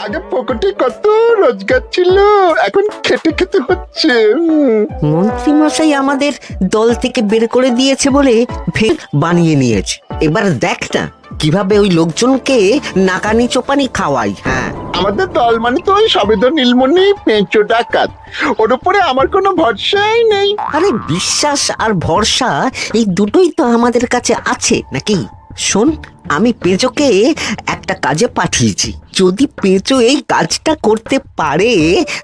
আগে পকেটে কত রোজগার ছিল, এখন খেটে খেতে হচ্ছে। মন্ত্রী মশাই আমাদের দল থেকে বের করে দিয়েছে বলে ফের বানিয়ে নিয়েছে। এবার দেখ না কিভাবে ওই লোকজনকে নাকানি চোপানি খাওয়াই। হ্যাঁ, আমাদের দল মানে তো ওই সবেদ নীলমণি পেঁচো ডাকাত, ওর উপরে আমার কোনো ভরসাই নেই। আরে বিশ্বাস আর ভরসা এই দুটোই তো আমাদের কাছে আছে নাকি? শোন, আমি পেঁচোকে একটা কাজে পাঠিয়েছি। যদি পেঁচো এই কাজটা করতে পারে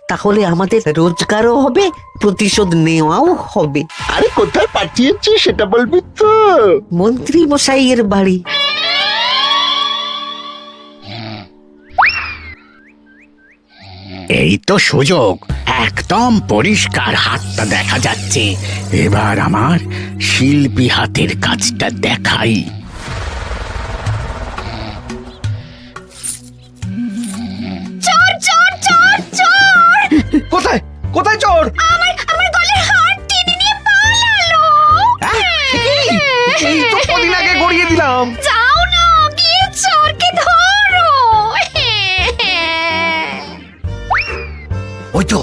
তাহলে আমাদের রোজগারও হবে, প্রতিশোধ নেওয়াও হবে। আরে কোথায় পাঠিয়েছি সেটা বলবি তো? মন্ত্রী মশাইয়ের বাড়ি। এই তো সুযোগ, একদম পরিষ্কার হাতটা দেখা যাচ্ছে। এবার আমার শিল্পী হাতের কাজটা দেখাই। চোর চোর চোর চোর! কোথায় কোথায় চোর? আমার গলার হার টেনে নিয়ে পালালো। এই তো কদিন আগে গড়িয়ে দিলাম। যাও না, গিয়ে চোরকে ধরো। ওই তো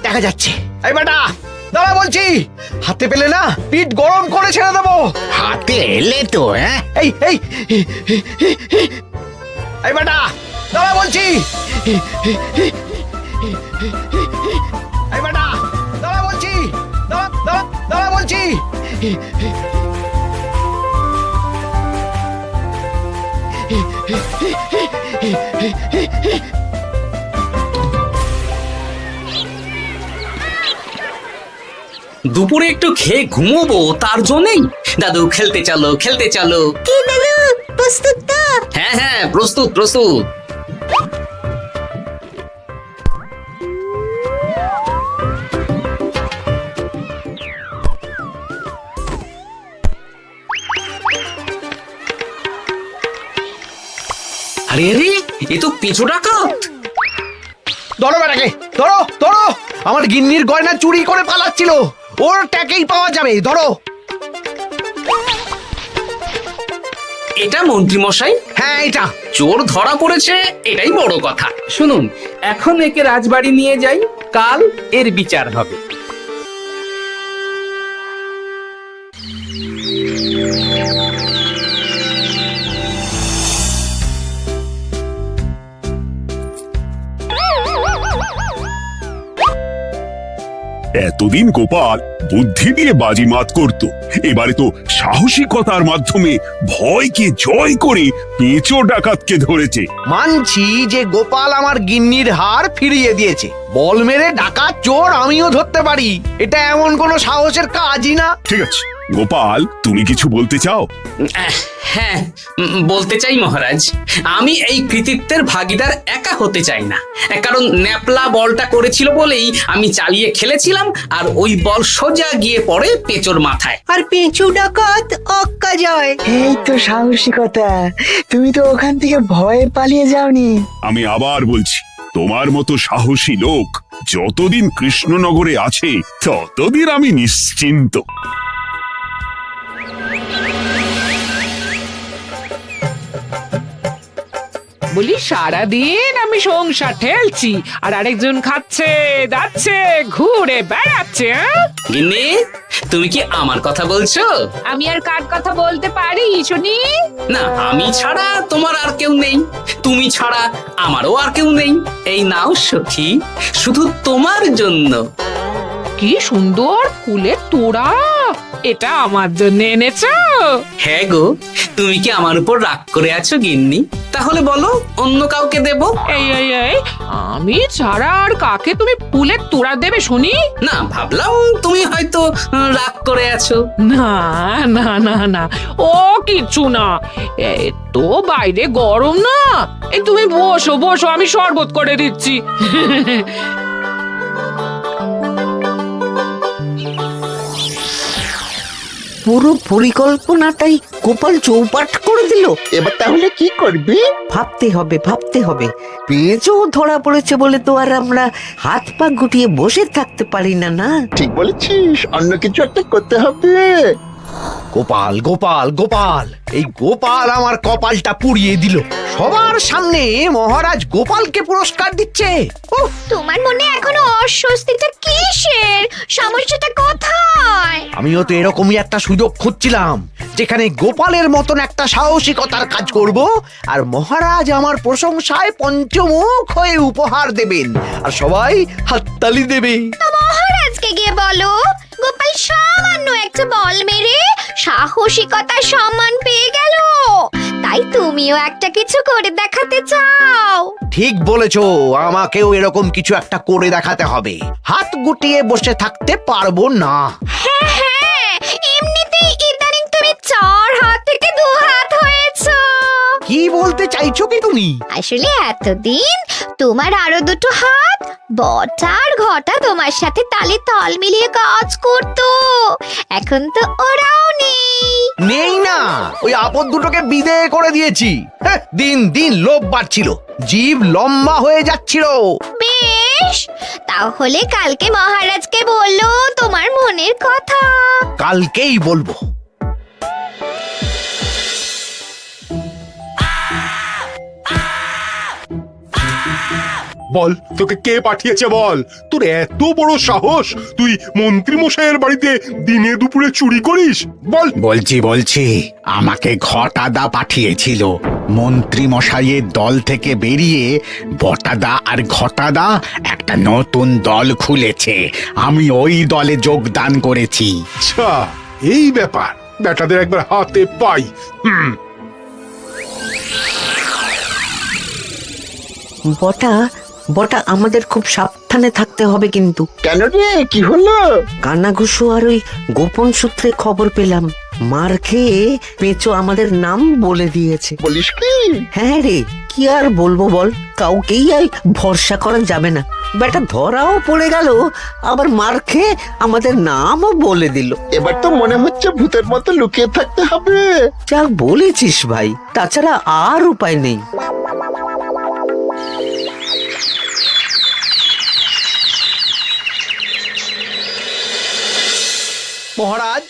দেখা যাচ্ছে। এই বেটা দাঁড়া বলছি, হাতে পেলে না পিঠ গরম করে ছেড়ে দেবো। হাতে এলে তো এই এই এই বেটা দাঁড়া বলছি। এই বেটা দাঁড়া বলছি, দাঁড়া বলছি। দুপুরে একটু খেয়ে ঘুমোবো তার জন্যই। দাদু খেলতে চলো খেলতে চলো। কি দাদু, প্রস্তুত তো? হ্যাঁ হ্যাঁ, প্রস্তুত প্রস্তুত। আরে আরে, এ তো পেঁচো ডাকাত। ধরো বেটাকে, ধরো ধরো। আমার গিন্নির গয়না চুরি করে পালাচ্ছিল, ওর ট্যাকেই পাওয়া যাবে। ধরো। এটা মন্ত্রী মশাই, হ্যাঁ এটা। চোর ধরা পড়েছে, এটাই বড় কথা। শুনুন, এখন একে রাজবাড়ি নিয়ে যাই, কাল এর বিচার হবে। এতদিন গোপাল বুদ্ধি দিয়ে বাজিমাত করত, এবারে তো সাহসিকতার মাধ্যমে ভয়কে জয় করে পেঁচো ডাকাতকে ধরেছে। মানছি যে গোপাল আমার গিন্নির হার ফিরিয়ে দিয়েছে। বল মেরে ডাকাত চোর আমিও ধরতে পারি, এটা এমন কোনো সাহসের কাজই না। ঠিক আছে গোপাল, তুমি কিছু বলতে চাও? হ্যাঁ, বলতে চাই মহারাজ, আমি এই কৃতিত্বের ভাগীদার একা হতে চাই না। কারণ ন্যাপলা বলটা করেছিল বলেই আমি চালিয়ে খেলেছিলাম, আর ওই বল সোজা গিয়ে পড়ে পেঁচোর মাথায়। আর পেঁচু ডাকাত অক্কা যায়। এই তো সাহসিকতা, তুমি তো ওখান থেকে ভয়ে পালিয়ে যাওনি। আমি আবার বলছি, তোমার মতো সাহসী লোক যতদিন কৃষ্ণনগরে আছে ততদিন আমি নিশ্চিন্ত। বলি সারাদিন আমি সংসার ঠেলছি আর আরেকজন খাচ্ছে যাচ্ছে ঘুরে বেড়াচ্ছে। গিন্নি, তুমি কি আমার কথা বলছো? আমি আর কার কথা বলতে পারি শুনি? না, আমি ছাড়া তোমার আর কেউ নেই, তুমি ছাড়া আমারও আর কেউ নেই। এই নাও সখী, শুধু তোমার জন্য। কি সুন্দর ফুলের তোড়া, এটা আমার জন্য এনেছো? হ্যাঁ গো, তুমি কি আমার উপর রাগ করে আছো গিন্নি? তাহলে বলো, অন্য কাউকে দেব? এই এই এই, আমি ছাড়া আর কাকে তুমি ফুলের তোড়া দেবে শুনি? না, ভাবলাম তুমি হয়তো রাগ করে আছো। না না না না, ও কিচ্ছু না। এই তো বাইরে গরম না, এই তুমি বসো বসো, আমি শরবত করে দিচ্ছি। পুরো পরিকল্পনাটাই গোপাল চৌপাট করে দিল। এবার তাহলে কি করবি? ভাবতে হবে ভাবতে হবে। পেঁচো ধরা পড়েছে বলে তো আর আমরা হাত পা গুটিয়ে বসে থাকতে পারি না। না, ঠিক বলেছিস, অন্য কিছু একটা করতে হবে। গোপাল গোপাল গোপাল, এই গোপাল আমার কপালটা পুড়িয়ে দিল। সবার সামনে মহারাজ গোপালকে পুরস্কার দিচ্ছে। উফ, তোমার মনে এখনো অস্বস্তিটা কিসের? সমস্যাটা কোথায়? আমিও তো এরকমই একটা সুযোগ খুঁজছিলাম, যেখানে গোপালের মতন একটা সাহসিকতার কাজ করব, আর মহারাজ আমার প্রশংসায় পঞ্চমুখ হয়ে উপহার দেবেন, আর সবাই হাততালি দেবে। তো মহারাজকে গিয়ে বলো, গোপাল সামান্য একটা বল মেরে সাহসিকতার সম্মান পেয়ে গেল, তাই তুমিও একটা কিছু করে দেখাতে চাও। ঠিক বলেছো, আমাকেও এরকম কিছু একটা করে দেখাতে হবে। হাত গুটিয়ে বসে থাকতে পারবো না। হ্যাঁ হ্যাঁ, এমনিতেই ইদানিং তুমি 4 হাত থেকে 2 হাত হয়েছো। কি বলতে চাইছো কি তুমি? আসলে এতদিন তোমার আরো 2টো হাত বটা আর ঘটা তোমার সাথে তালে তাল মিলিয়ে কাজ করতো, এখন তো ওরাও নেই। নেই না, ওই আপদ দুটোকে বিদেয় করে দিয়েছি। হ্যাঁ, দিন দিন লোভ বাড়ছিল, জীব লম্বা হয়ে যাচ্ছিল। বেশ, তাহলে কালকে মহারাজকে বললো তোমার মনের কথা। কালকেই বলবো। বল, তোকে কে পাঠিয়েছে বল? তোর এত বড় সাহস, তুই মন্ত্রী মশাইয়ের বাড়িতে দিনে দুপুরে চুরি করিস? বল। বলছি আমাকে ঘটাদা পাঠিয়েছিল। মন্ত্রী মশাইয়ের দল থেকে বেরিয়ে বটাদা আর ঘটাদা একটা নতুন দল খুলেছে, আমি ওই দলে যোগদান করেছি। আচ্ছা, এই ব্যাপার। বেটাদের একবার হাতে পাই। বটা বটা আমাদের খুব সাবধানে থাকতে হবে কিন্তু। কেন রে, কি হলো? কানাঘুষো আর ওই গোপন সূত্রে খবর পেলাম, মার খেয়ে পেঁচো আমাদের নাম বলে দিয়েছে। বলিস কি? হ্যাঁ রে, কি আর বলবো বল, কাউকেই আর ভরসা করা যাবে না। বেটা ধরাও পড়ে গেল, আবার মার খেয়ে আমাদের নামও বলে দিল। এবার তো মনে হচ্ছে ভূতের মতো লুকিয়ে থাকতে হবে। যা বলেছিস ভাই, তাছাড়া আর উপায় নেই। মহারাজ,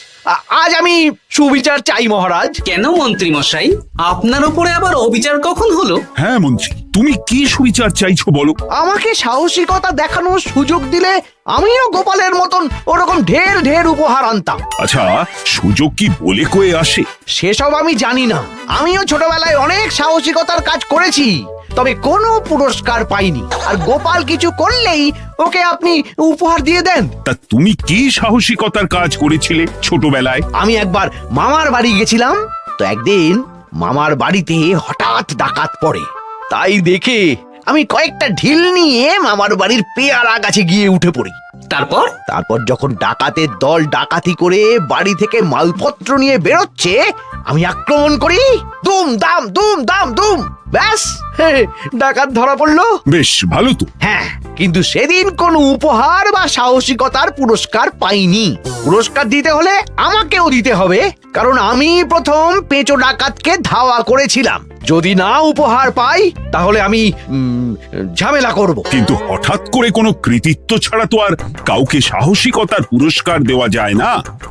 আজ আমি সুবিচার চাই মহারাজ। কেন মন্ত্রী মশাই, আপনার উপরে আবার অবিচার কখন হলো? হ্যাঁ মন্ত্রী, তুমি কি সুবিচার চাইছো বলো? আমাকে সাহসিকতা দেখানোর সুযোগ দিলে আমিও গোপালের মতন ওরকম ঢের ঢের উপহার আনতাম। আচ্ছা, সুযোগ কি বলে কয়ে আসে? সেসব আমি জানি না। আমিও ছোটবেলায় অনেক সাহসিকতার কাজ করেছি, তবে কোনো পুরস্কার পাইনি। আর গোপাল কিছু করলেই ওকে আপনি উপহার দিয়ে দেন। তা তুমি কি সাহসিকতার কাজ করেছিলে ছোটবেলায়? আমি একবার মামার বাড়ি গেছিলাম, তো একদিন মামার বাড়িতে হঠাৎ ডাকাত পড়ে। তাই দেখে আমি কয়েকটা ঢিল নিয়ে মামার বাড়ির পেয়ারা গাছে গিয়ে উঠে পড়ি। তারপর যখন ডাকাতের দল ডাকাতি করে বাড়ি থেকে মালপত্র নিয়ে বেরোচ্ছে, আমি আক্রমণ করি। দুম দাম দুম দাম দুম, ব্যাস, ডাকাত ধরা পড়লো। বেশ ভালো তো। হ্যাঁ, কিন্তু সেদিন কোনো উপহার বা সাহসিকতার পুরস্কার পাইনি। পুরস্কার দিতে হলে আমাকেও দিতে হবে, কারণ আমি প্রথম পেঁচো ডাকাতকে ধাওয়া করেছিলাম। যদি না উপহার পাই তাহলে আমি ঝামেলা করব। কিন্তু হঠাৎ করে কোনো কৃতিত্ব ছাড়া তো আর কাউকে সাহসিকতার পুরস্কার দেওয়া যায় না।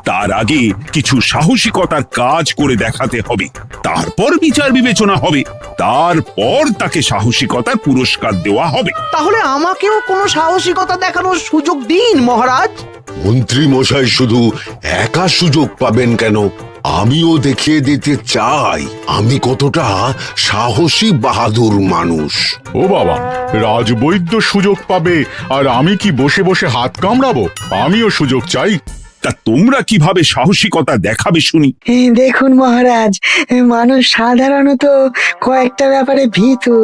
তার আগে কিছু সাহসিকতার কাজ করে দেখাতে হবে, তারপর বিচার বিবেচনা হবে, তারপর তাকে সাহসিকতার পুরস্কার দেওয়া হবে। তাহলে আমাকেও কোনো সাহসিকতা দেখানোর সুযোগ দিন মহারাজ। মন্ত্রী মশাই শুধু একা সুযোগ পাবেন কেন, আমিও দেখিয়ে দিতে চাই আমি কতটা সাহসী বাহাদুর মানুষ। ও বাবা, রাজবৈদ্য সুযোগ পাবে আর আমি কি বসে বসে হাত কামড়াবো? আমিও সুযোগ চাই। তা তোমরা কিভাবে সাহসিকতা দেখাবে শুনি? দেখুন মহারাজ, মানুষ সাধারণত কয়েকটা ব্যাপারে ভীতু,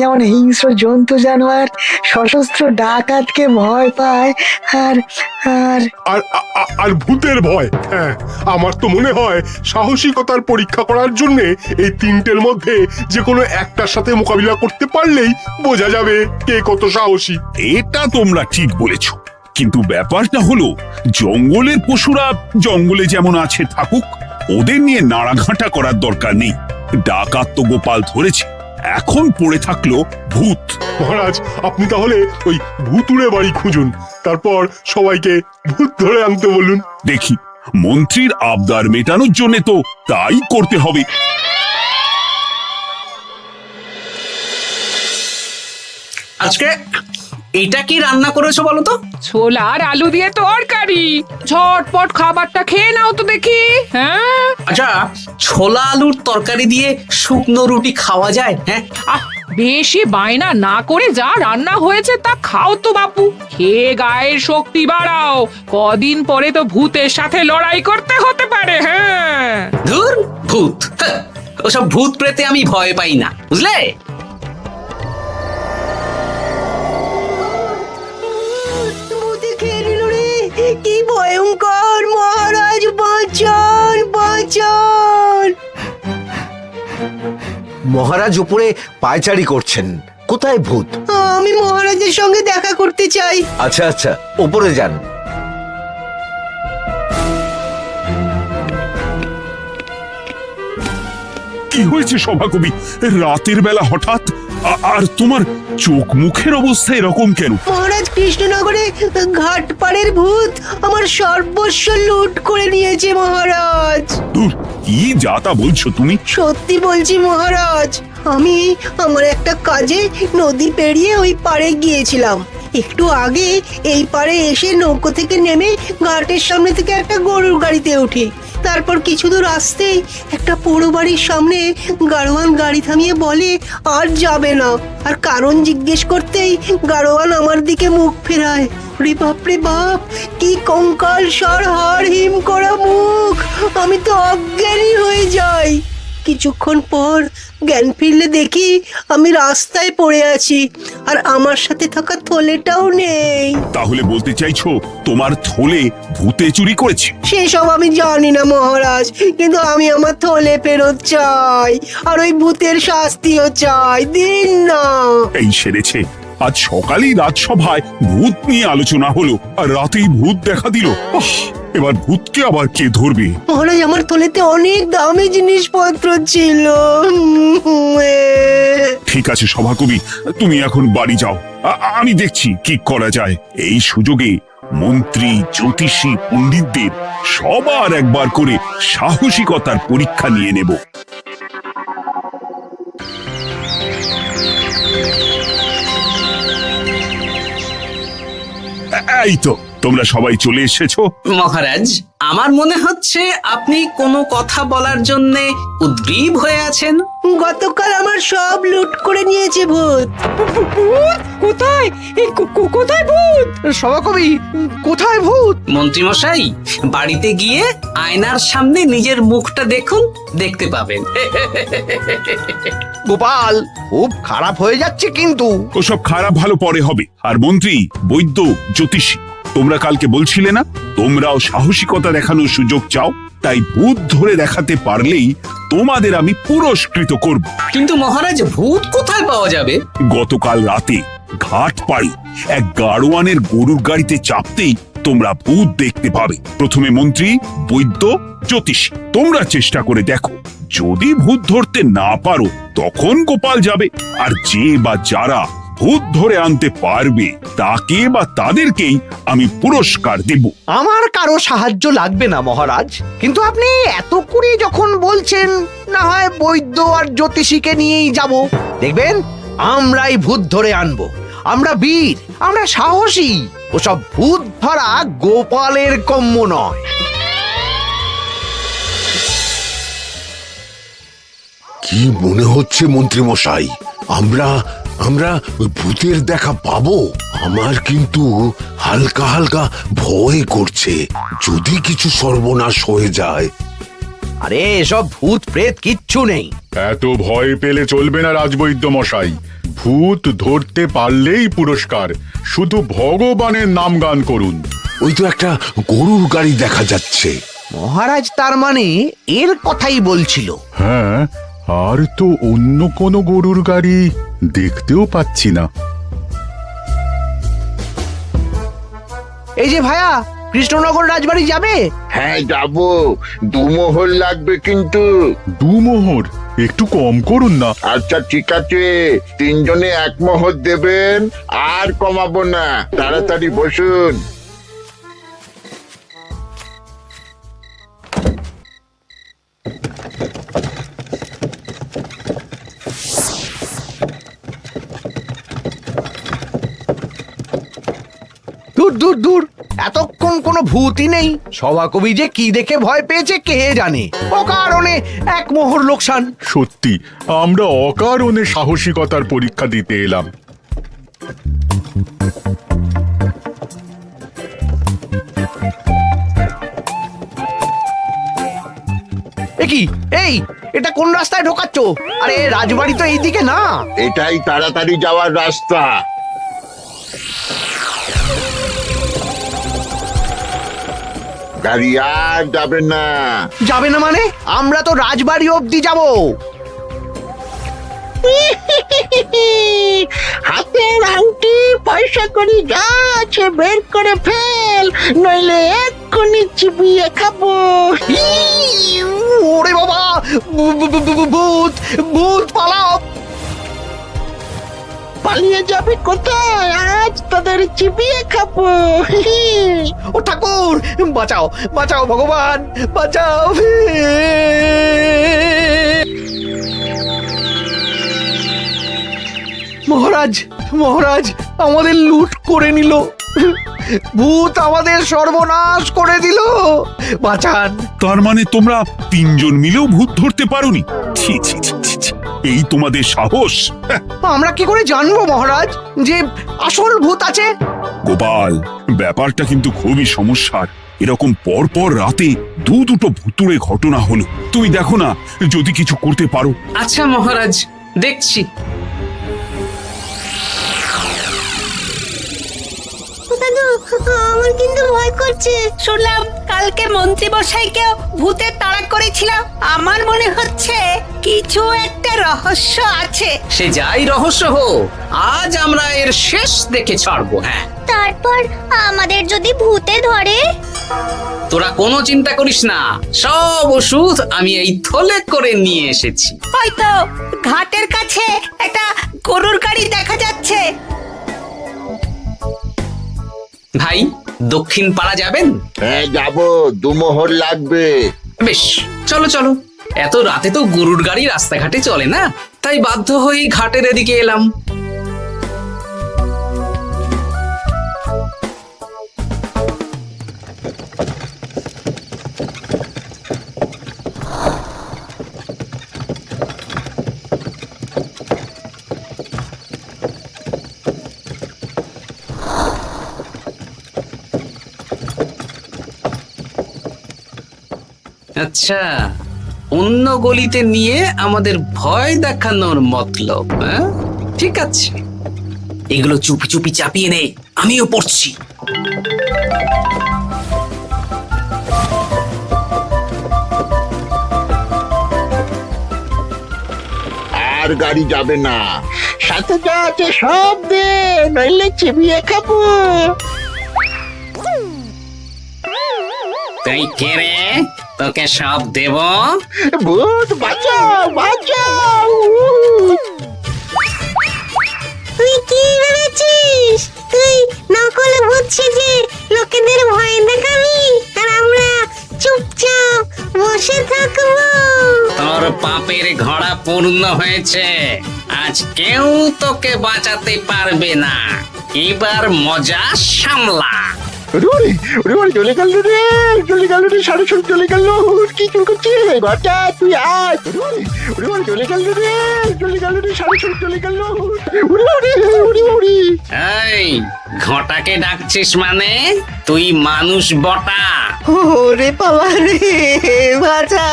যেমন হিংস্র জন্তু জানোয়ার, সশস্ত্র ডাকাতকে ভয় পায়, আর আর আর আর ভূতের ভয়। হ্যাঁ, আমার তো মনে হয় সাহসিকতার পরীক্ষা করার জন্য এই তিনটের মধ্যে যে কোনো একটার সাথে মোকাবিলা করতে পারলেই বোঝা যাবে কে কত সাহসী। এটা তোমরা ঠিক বলেছ, কিন্তু ব্যাপারটা হলো জঙ্গলের পশুরা জঙ্গলে যেমন আছে থাকুক, ওদের নিয়ে নাড়াঘাটা করার দরকার নেই। ডাকাত তো গোপাল ধরেছে, এখন পড়ে থাকলো ভূত। মহারাজ, আপনি তাহলে ওই ভূতুড়ে বাড়ি খুঁজুন, তারপর সবাইকে ভূত ধরে আনতে বলুন। দেখি মন্ত্রীর আবদার মেটানোর জন্য তো তাই করতে হবে। আজকে এটা কি রান্না করেছো বলো তো? ছোলা আর আলু দিয়ে তরকারি। ঝটপট খাবারটা খেয়ে নাও তো দেখি। হ্যাঁ, আচ্ছা, ছোলা আলুর তরকারি দিয়ে শুকনো রুটি খাওয়া যায়? হ্যাঁ, আহ বেশি বায়না না করে যা রান্না হয়েছে তা খাও তো বাপু। খেয়ে গায়ের শক্তি বাড়াও, কদিন পরে তো ভূতের সাথে লড়াই করতে হতে পারে। হ্যাঁ, ধুর ভূত, হ্যাঁ, ওসব ভূত প্রেতে আমি ভয় পাই না, বুঝলে? কি ভয়ঙ্কর! মহারাজ বাঁচান, বাঁচান! মহারাজ উপরে পায়চারি করছেন। কোথায় ভূত? আমি মহারাজের সঙ্গে দেখা করতে চাই। আচ্ছা আচ্ছা, উপরে যান। কি হয়েছে সভাকবি? রাতের বেলা হঠাৎ আর তোমার চোখ মুখের অবস্থা এরকম কেন? মহারাজ, কৃষ্ণনগরে ঘাটপাড়ের ভূত আমার সর্বস্ব লুট করে নিয়েছে মহারাজ। ধুর, কি যা তা বলছো তুমি? সত্যি বলছি মহারাজ, আমি আমার একটা কাজে নদী পেরিয়ে ওই পাড়ে গিয়েছিলাম। একটু আগে এই পাড়ে এসে নৌকো থেকে নেমে ঘাটের সামনে থেকে একটা গরুর গাড়িতে উঠি। তারপর কিছু দূর আসতেই একটা পোড়ো বাড়ির সামনে গাড়োয়ান গাড়ি থামিয়ে বলে আর যাবে না। আর কারণ জিজ্ঞেস করতেই গাড়োয়ান আমার দিকে মুখ ফেরায়। রে বাপ রে বাপ, কি কঙ্কাল সার হাড় হিম করা মুখ! আমি তো অজ্ঞানী হয়ে যাই। কিছুক্ষণ পর জ্ঞান ফিরলে দেখি আমি রাস্তায় পড়ে আছি, আর আমার সাথে থাকা থলেটাও নেই। তাহলে বলতে চাইছো তোমার থলে ভূতে চুরি করেছে? সেসব আমি জানি না মহারাজ, কিন্তু আমি আমার থলে ফেরত চাই, আর ওই ভূতের শাস্তিও চাই। দিন না। এই সেরেছে, আজ সকালেই রাজসভায় ভূত নিয়ে আলোচনা হলো, আর রাতেই ভূত দেখা দিল। এবার ভূতকে আবার কে ধরবে? মহারাজ, আমার থলেতে অনেক দামি জিনিসপত্র ছিল। ঠিক আছে সভাকবি, তুমি এখন বাড়ি যাও, আমি দেখছি কি করা যায়। এই সুযোগে মন্ত্রী, জ্যোতিষী, পণ্ডিতদের সবার একবার করে সাহসিকতার পরীক্ষা নিয়ে নেব। এই তো তোমরা সবাই চলে এসেছো। মহারাজ, আমার মনে হচ্ছে আপনি কোনো কথা বলার জন্যে উদ্গ্রীব হয়ে আছেন। গতকাল আমার সব লুট করে নিয়েছে ভূত। কোথায়? কোথায় ভূত? সভাকবি, কোথায় ভূত? মন্ত্রীমশাই, বাড়িতে গিয়ে আয়নার সামনে নিজের মুখটা দেখুন, দেখতে পাবেন। গোপাল, খুব খারাপ হয়ে যাচ্ছে কিন্তু। ওসব খারাপ ভালো পরে হবে। আর মন্ত্রী, বৈদ্য, জ্যোতিষী, তোমরা কালকে বলছিলে না তোমরাও সাহসিকতা দেখানোর সুযোগ চাও? তাই ভূত ধরে দেখাতে পারলেই তোমাদের আমি পুরস্কৃত করব। কিন্তু মহারাজ, ভূত কোথায় পাওয়া যাবে? গতকাল রাতে ঘাট পাড়ি এক গাড়োয়ানের গরুর গাড়িতে চাপতেই তোমরা ভূত দেখতে পাবে। প্রথমে মন্ত্রী, বৈদ্য, জ্যোতিষী, তোমরা চেষ্টা করে দেখো। যদি ভূত ধরতে না পারো তখন গোপাল যাবে, আর যে বা যারা ভূত ধরে আনতে পারবে তাকে বা তাদেরকেই আমি পুরস্কার দেব। আমার কারো সাহায্য লাগবে না মহারাজ, কিন্তু আপনি এত করে যখন বলছেন, না হয় বৈদ্য আর জ্যোতিষীকে নিয়েই যাব। দেখবেন আমরাই ভূত ধরে আনবো। আমরা বীর, আমরা সাহসী। ওসব ভূত ধরা গোপালের কম্য নয়। কি মনে হচ্ছে মন্ত্রী মশাই, আমরা আমরা ওই ভূতের দেখা পাবো? আমার কিন্তু হালকা হালকা ভয় করছে, যদি কিছু সর্বনাশ হয়ে যায়। আরে এসব ভূত প্রেত কিচ্ছু নেই। এত ভয় পেলে চলবে না রাজবৈদ্য মশাই। ভূত ধরতে পারলেই পুরস্কার, শুধু ভগবানের নাম গান করুন। ওই তো একটা গরুর গাড়ি দেখা যাচ্ছে। মহারাজ তার মানে এর কথাই বলছিল। হ্যাঁ, আর তো অন্য কোনো গরুর গাড়ি দেখতেও পাচ্ছি না। এই যে ভায়া, কৃষ্ণনগর রাজবাড়ি যাবে? হ্যাঁ যাবো, 2 মোহর লাগবে কিন্তু। 2 মোহর একটু কম করুন না। আচ্ছা ঠিক আছে, 3 জনে 1 মোহর দেবেন, আর কমাবো না। তাড়াতাড়ি বসুন। দূর দূর দূর, এতক্ষণ কোনো ভূতই নেই। সভাকবি যে কি দেখে ভয় পেয়েছে কে জানে। অকারণে এক মোহর লোকসান। সত্যি আমরা অকারণে সাহসিকতার পরীক্ষা দিতে এলাম। কি এই, এটা কোন রাস্তায় ঢোকাচ্ছ? আরে রাজবাড়ি তো এইদিকে না। এটাই তাড়াতাড়ি যাওয়ার রাস্তা। গাড়ি আর যাবে না। যাবে না মানে? আমরা তো রাজবাড়ি অবধি যাব। হাতের আংটি পয়সা করি যা আছে বের করে ফেল, নইলে এক্ষুনি চিবিয়ে খাবো। ওরে বাবা, ভূত ভূত পালাও। পালিয়ে যাবে কোথায়? আজ তোদের চিবিয়ে খাবো। ও ঠাকুর, বাঁচাও বাঁচাও ভগবান, বাঁচাও। মহারাজ মহারাজ, আমাদের লুট করে নিল। ভূত আমাদের সর্বনাশ করে দিল, বাঁচান। তার মানে তোমরা তিনজন মিলেও ভূত ধরতে পারোনি? ছি ছি ছি ছি ছি। এই তোমাদের সাহস! হ্যাঁ। আমরা কি করে জানবো মহারাজ যে আসল ভূত আছে? গোপাল, ব্যাপারটা কিন্তু খুবই সমস্যার। এরকম পর পর রাতে দুটো ভুতুড়ে ঘটনা হলো। তুমি দেখো না যদি কিছু করতে পারো। আচ্ছা মহারাজ, দেখছি। আমার কিন্তু ভয় করছে। শুনলাম কালকে মন্ত্রী মশাইকেও ভূতের তাড়া করেছিলাম। আমার মনে হচ্ছে কিছু একটা রহস্য আছে। সে যাই রহস্য হোক, আজ আমরা এর শেষ দেখে ছাড়বো। হ্যাঁ, তারপর আমাদের যদি ভূতে ধরে? তোরা কোনো চিন্তা করিস না, সব ওষুধ আমি এই থলে করে নিয়ে এসেছি। হয়তো ঘাটের কাছে একটা গরুর গাড়ি দেখা যাচ্ছে। ভাই, দক্ষিণ পাড়া যাবেন? হ্যাঁ যাবো, দুমোহর লাগবে। বেশ, চলো চলো। এত রাতে তো গরুর গাড়ি রাস্তাঘাটে চলে না, তাই বাধ্য হয়ে ঘাটের এদিকে এলাম। আচ্ছা, অন্য গলিতে নিয়ে আমাদের ভয় দেখানোর মতলব। হ্যাঁ, ঠিক আছে, এগুলো চুপি চুপি চাপিয়ে নে, আমিও পড়ছি। আর গাড়ি যাবে না। সাথে যা আছে সব দে, নইলে চিবিয়ে খাবো। তুই কে রে? তোকে সব দেব? ভূত বাঁচাও বাঁচাও। তুই কি ভেবেছিস? তুই নকল ভূত সেজে লোকেদের ভয় দেখাবি আর আমরা চুপচাপ বসে থাকবো? তোর পাপের ঘোড়া পূর্ণ হয়েছে, আজ কেউ তোকে বাঁচাতে পারবে না। এবার মজা সামলা। চলে গেল রে, চলে গেল রে, সাড়ে ছয় চলে গেল। কি চুল করছিস ঘরটা? তুই আয়। চলে গেল রে, চলে গেল রে, সাড়ে ছয় চলে গেল। এই ঘটাকে ডাকছিস মানে? তুই মানুষ বটা। ওরে বাবা রে, বাঁচা।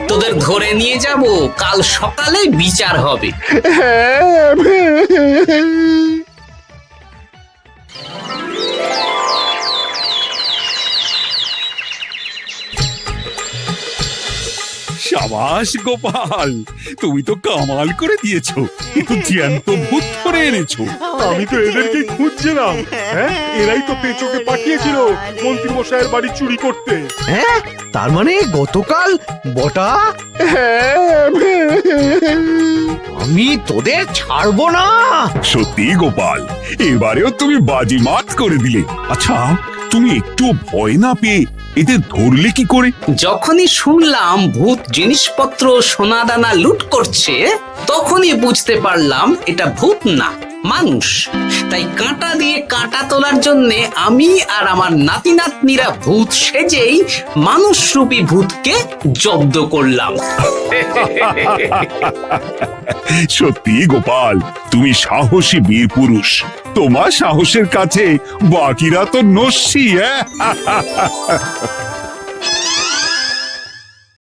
তোদের ধরে নিয়ে যাব, কাল সকালে বিচার হবে। সাবাস গোপাল, তুমি তো কামাল করে দিয়েছো। একটু জ্যান্ত ভূত ধরে এনেছো। আমি তো এদেরকে খুঁজছিলাম। হ্যাঁ, এরাই তো পেঁচোকে পাঠিয়েছিল মন্ত্রী মশাইয়ের বাড়ি চুরি করতে। হ্যাঁ, তার মানে গতকাল বটা। আমি তোদের ছাড়বো না। সত্যি গোপাল, এবারেও তুমি বাজিমাত করে দিলে। আচ্ছা, তুমি একটু ভয় না পেয়ে এদের ধরলে কি করে? যখনই শুনলাম ভূত জিনিসপত্র সোনাদানা লুট করছে, তখনই বুঝতে পারলাম এটা ভূত না, মানুষ। তাই কাঁটা দিয়ে কাঁটা তোলার জন্য আমি আর আমার নাতি নাতনিরা ভূত সেজেই মানুষরূপী ভূতকে জব্দ করলাম। সত্যি গোপাল, তুমি সাহসী বীর পুরুষ। তোমার সাহসের কাছে বাকিরা তো নস্যি।